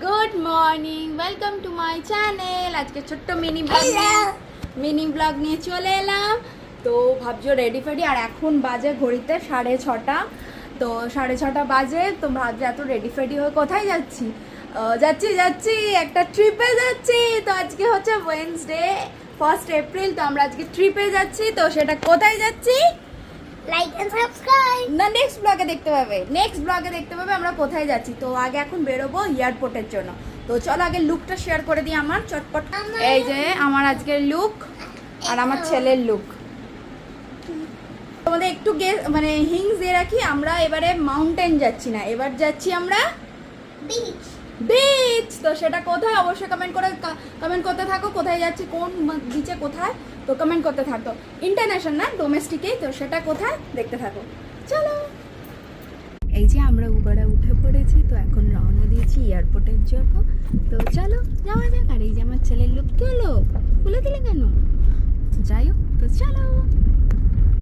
Good morning, welcome to my channel. আজকে ছোট্ট mini blog নিয়ে চলে এলাম। তো ভাবছো রেডি ফেডি, আর এখন বাজে ঘড়িতে 6:30। তো 6:30 বাজে। তো ভাবছো এত রেডি ফেডি হয়ে কোথায় যাচ্ছি? যাচ্ছি একটা ট্রিপে যাচ্ছি। তো আজকে হচ্ছে ওয়েডনেসডে, 1 এপ্রিল। তো আমরা আজকে ট্রিপে যাচ্ছি। তো সেটা কোথায় যাচ্ছি লাইক এন্ড সাবস্ক্রাইব না, নেক্সট ব্লগে দেখতে পাবে আমরা কোথায় যাচ্ছি। তো আগে এখন বেরোবো এয়ারপোর্টের জন্য। তো চলো আগে লুকটা শেয়ার করে দিই আমার চটপট। এই যে আমার আজকের লুক আর আমার ছেলের লুক। তোমাদের একটু মানে হিংস দিয়ে রাখি, আমরা এবারে মাউন্টেন যাচ্ছি না, এবার যাচ্ছি আমরা বিচ। তো সেটা কোথায় অবশ্যই কমেন্ট করতে থাকো, কোথায় যাচ্ছি, কোন বিচে কোথায়। তো কমেন্ট করতে থাকো। ইন্টারন্যাশনাল না, ডোমেস্টিকেই। তো সেটা কোথায় দেখতে থাকো, চলো। এই যে আমরা উবারে উঠে পড়েছি। তো এখন রওনা দিয়েছি এয়ারপোর্টের জন্য। তো চলো যাওয়া যাক। আর এই যে আমার ছেলের লুক, কি হলো, খুলে দিলে কেন? যাই হোক, তো চলো।